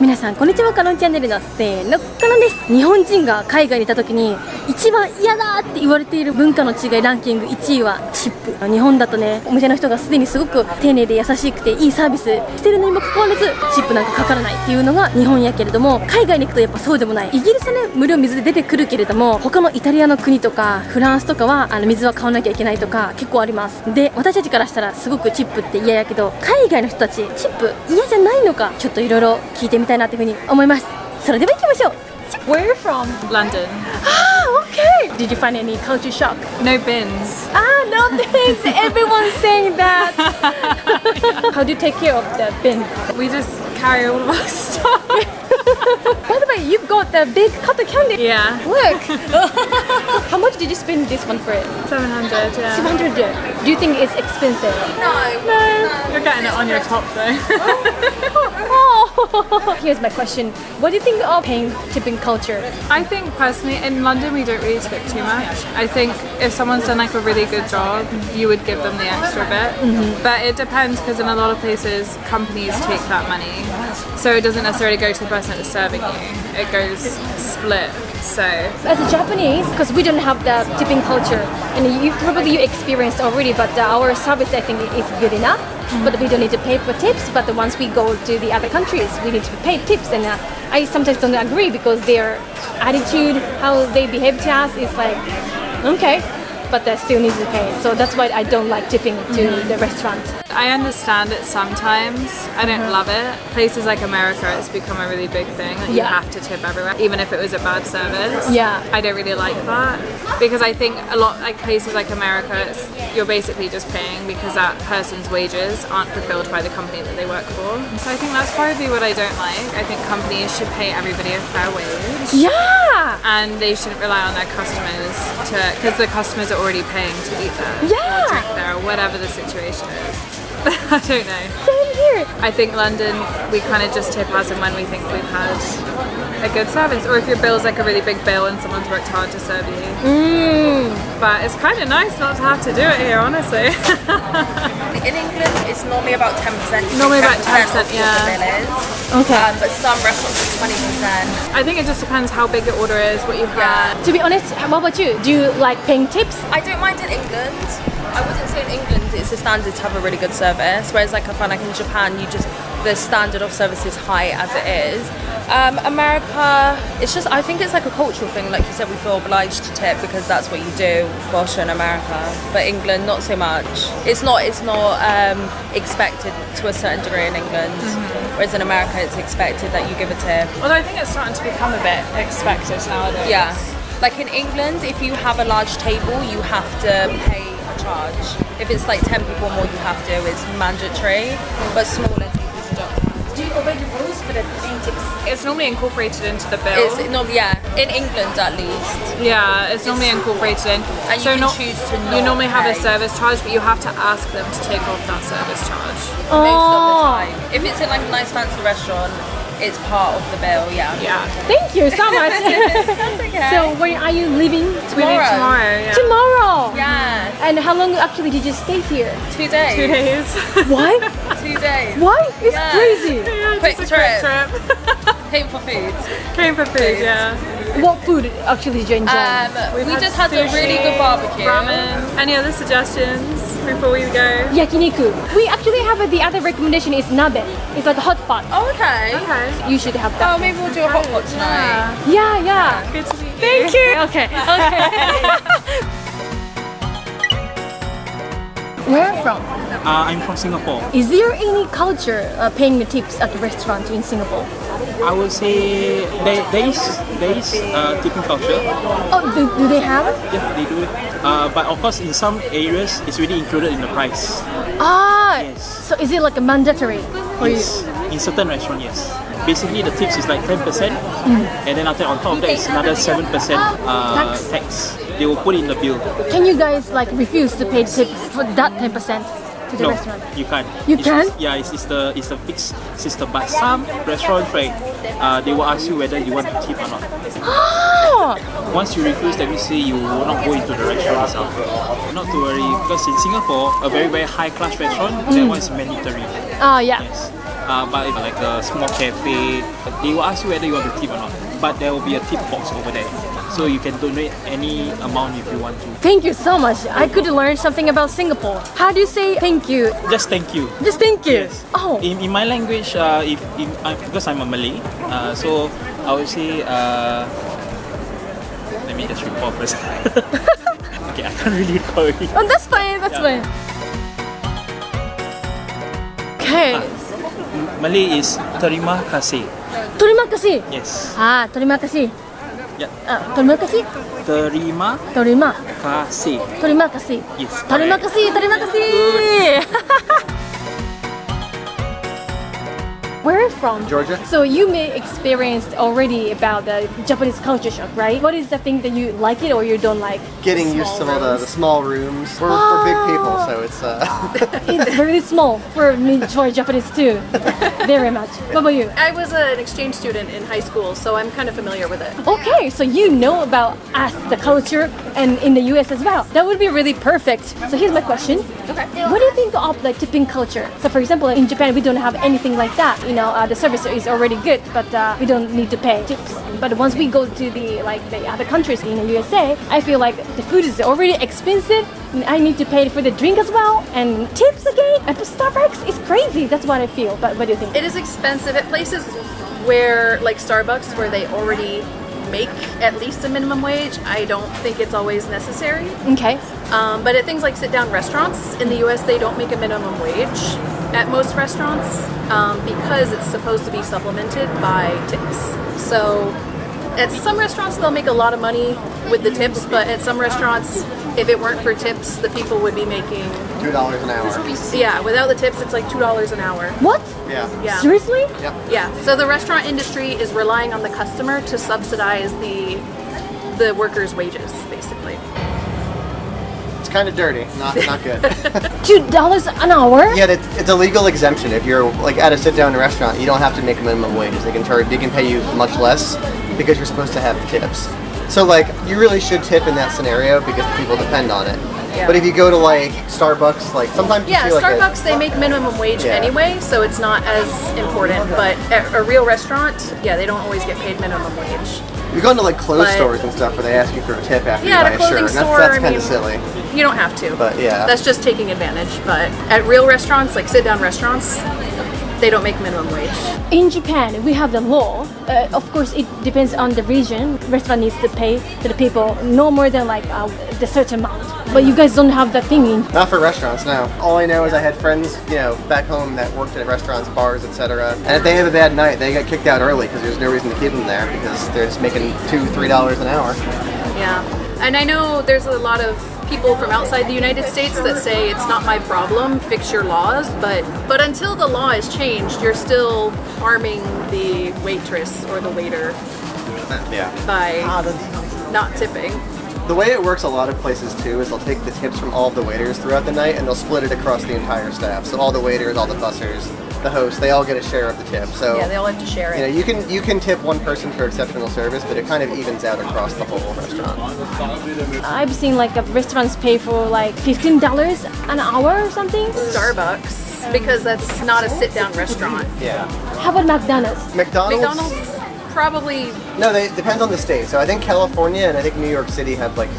皆さんこんにちは、カノンチャンネルのせーの、カノンです。日本人が海外にいた時に一番嫌だって言われている文化の違いランキング1位はチップ。日本だとね、お店の人がすでにすごく丁寧で優しくていいサービスしてるのにもかかわらずチップなんかかからないっていうのが日本やけれども、海外に行くとやっぱそうでもない。イギリスはね、無料水で出てくるけれども、他のイタリアの国とかフランスとかは水は買わなきゃいけないとか結構あります。で、私たちからしたらすごくチップって嫌やけど、海外の人たちチップ嫌じゃないのか、ちょっといろいろ聞いてみたいなっていうふうに思います。それでは行きましょう。 Where are you from? London. Ah, okay. Did you find any culture shock? No bins. Ah, no bins. Everyone's saying that. How do you take care of the bin? We just carry all of our stuff. By the way, you've got the big cotton candy. Yeah. Look. How much did you spend this one for it? 700, yeah. 700. Do you think it's expensive? No. You're getting it on your top though. Oh. Here's my question. What do you think of paying tipping culture? I think personally in London we don't really tip too much. I think if someone's done like a really good job, you would give them the extra bit. But it depends because in a lot of places companies take that money. So it doesn't necessarily go to the person that's serving you. It goes split. So as a Japanese, because we don't have the tipping culture, and you experienced already, but our service I think is good enough. But we don't need to pay for tips. But once we go to the other countries, we need to pay tips, and I sometimes don't agree because their attitude, how they behave to us, is like okay, but they still need to pay. So that's why I don't like tipping to the restaurant. I understand it sometimes. I don't love it. Places like America, it's become a really big thing that you have to tip everywhere, even if it was a bad service. Yeah. I don't really like that because I think a lot like places like America, you're basically just paying because that person's wages aren't fulfilled by the company that they work for. So I think that's probably what I don't like. I think companies should pay everybody a fair wage. Yeah. And they shouldn't rely on their customers because the customers are already paying to eat there or drink there or whatever the situation is. I don't know. Same here. I think London, we kind of just tip as and when we think we've had a good service, or if your bill's like a really big bill and someone's worked hard to serve you. But it's kind of nice not to have to do it here, honestly. In England, it's normally about 10%. Normally about 10%, of what yeah. the bill is. Okay. But some restaurants are 20%. I think it just depends how big your order is, what you've had. To be honest, what about you? Do you like paying tips? I don't mind in England. I wouldn't say in England it's a standard to have a really good service, whereas like I find like in Japan, the standard of service is high as it is. America, it's just, I think it's like a cultural thing. Like you said, we feel obliged to tip because that's what you do whilst you're in America. But England, not so much. It's not expected to a certain degree in England. Whereas in America, it's expected that you give a tip. Although I think it's starting to become a bit expected nowadays. Yeah. Like in England, if you have a large table, you have to pay a charge. If it's like 10 people more, you have to. It's mandatory. But smaller tables, you don't have to. Do you obey the rules for the paying tips? It's normally incorporated into the bill. It's in England at least. Yeah, it's normally incorporated in. And you can choose to not you normally have a pay. service charge, but you have to ask them to take off that service charge. Most of the time. If it's in like a nice fancy restaurant, it's part of the bill, yeah. Yeah. Thank you so much. That's okay. So when are you leaving? We leave tomorrow, yeah. Tomorrow? Yeah. And how long actually did you stay here? 2 days. 2 days. What? 2 days. Why? It's Yeah. crazy. Yeah, Quick just a quick trip. trip. Came for food. Came for food, yeah. What food actually did you enjoy? We just had a really good barbecue. Ramen. Any other suggestions before we go? Yakiniku. We actually have the other recommendation is nabe. It's like a hot pot. Oh, okay. Okay. You should have that. Oh, maybe we'll do a hot pot tonight. Yeah. Good to meet you. Thank you. Okay. Where are you from? I'm from Singapore. Is there any culture paying the tips at the restaurant in Singapore? I would say there is tipping culture. Oh, do they have it? Yeah, they do. But of course, in some areas, it's already included in the price. Ah, Yes. so is it like a mandatory for Yes. In certain restaurants, yes. Basically, the tips is like 10%, and then after on top of that is another 7% tax. They will put it in the bill. you? Can you guys like refuse to pay tips for that 10% to the No, restaurant? you can't. You It's- can't? Yeah, it's the fixed system. But some restaurants, right, they will ask you whether you want to tip or not. Oh, Once you refuse, let me say you will not go into the restaurant itself. Not to worry, because in Singapore, a very high class restaurant, that one is mandatory. yeah. Yes. but if like a small cafe, they will ask you whether you want to tip or not. But there will be a tip box over there, so you can donate any amount if you want to. Thank you so much. I could learn something about Singapore. How do you say thank you? Just thank you. Just thank you. Yes. Oh. In my language, because I'm a Malay, so I would say. Let me just report first. Okay, I can't really recall it. Oh, that's fine. That's fine. Okay. Malay is terima kasih. Terima kasih. Yes. Ah, terima kasih. Yeah. Terima kasih. Terima Terima. kasih. Terima kasih. Yes. Terima correct. kasih. Terima kasih. Where are you from? Georgia. So you may experienced already about the Japanese culture shock, right? What is the thing that you like it or you don't like? Getting used to all the small rooms. We're big people, so it's It's very small for me, for Japanese too. Very much. What about you? I was an exchange student in high school, so I'm kind of familiar with it. Okay, so you know about us, the culture, and in the US as well. That would be really perfect. So here's my question. Okay. What do you think of like tipping culture? So for example, in Japan, we don't have anything like that. You know, the service is already good, but we don't need to pay tips. But once we go to the other countries in the USA, I feel like the food is already expensive. And I need to pay for the drink as well, and tips again. At Starbucks, it's crazy. That's what I feel. But what do you think? It is expensive at places where, like Starbucks, where they already make at least a minimum wage. I don't think it's always necessary. Okay. But at things like sit-down restaurants in the U.S., they don't make a minimum wage at most restaurants because it's supposed to be supplemented by tips. So at some restaurants, they'll make a lot of money with the tips, but at some restaurants, if it weren't for tips, the people would be making $2 an hour. Yeah, without the tips, it's like $2 an hour. What? Yeah. Yeah. Seriously? Yep. Yeah. So the restaurant industry is relying on the customer to subsidize the workers' wages, basically. It's kind of dirty. Not good. $2 an hour? Yeah, it's a legal exemption. If you're like at a sit-down restaurant, you don't have to make minimum wages. They can pay you much less because you're supposed to have tips. So like you really should tip in that scenario because the people depend on it. Yeah. But if you go to like Starbucks, like sometimes you Yeah, see like Starbucks, they make minimum wage Yeah. anyway, so it's not as important. But at a real restaurant, yeah, they don't always get paid minimum wage. you go into like clothes But- stores and stuff where they ask you for a tip after Yeah, you at buy a a shirt. clothing And store, that's I kind mean- of silly. You don't have to. But yeah. That's just taking advantage. But at real restaurants, like sit-down restaurants, they don't make minimum wage. In Japan, we have the law. Of course, it depends on the region. Restaurant needs to pay to the people no more than like the certain amount. But you guys don't have that thing in. Not for restaurants, no. All I know is I had friends, back home that worked at restaurants, bars, etc. And if they have a bad night, they get kicked out early because there's no reason to keep them there because they're just making $2-3 an hour. Yeah. And I know there's a lot of people from outside the United States that say it's not my problem, fix your laws, but until the law is changed, you're still harming the waitress or the waiter Yeah. by not tipping. The way it works a lot of places too is they'll take the tips from all of the waiters throughout the night and they'll split it across the entire staff. So all the waiters, all the bussers, the hosts, they all get a share of the tip. So Yeah, they all have to share it. you can tip one person for exceptional service, but it kind of evens out across the whole restaurant. I've seen like restaurants pay for like $15 an hour or something. Starbucks, because that's not a sit-down restaurant. Yeah. How about McDonald's? McDonald's probably, No, it depends on the state. So I think California and I think New York City have like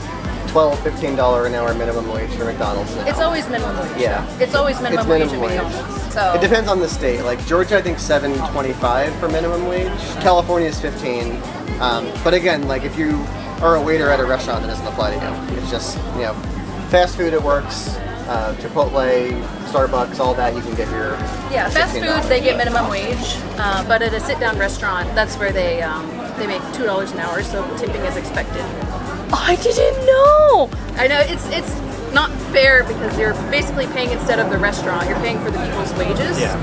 $12-15 an hour minimum wage for McDonald's now. it's always minimum wage. Yeah. It's always minimum It's wage minimum at wage. McDonald's. So It depends on the state. Like Georgia, I think $7.25 for minimum wage. California is $15. But again, like if you are a waiter at a restaurant, that doesn't apply to you. It's just fast food. It works. Chipotle, Starbucks, all that you can get your Yeah, fast $16. food they get minimum wage, but at a sit-down restaurant, that's where they make $2 an hour, so tipping is expected. I didn't know. I know it's not fair because you're basically paying instead of the restaurant, you're paying for the people's wages. Yeah.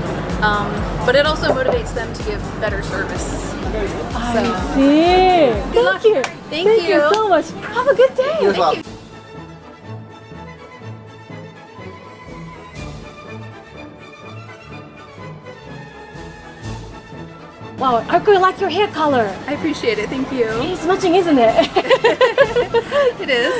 But it also motivates them to give better service. I see. Thank you. Thank you you. so much. Have a good day. You as well. Wow, I really like your hair color. I appreciate it. Thank you. It's matching, isn't it? It is.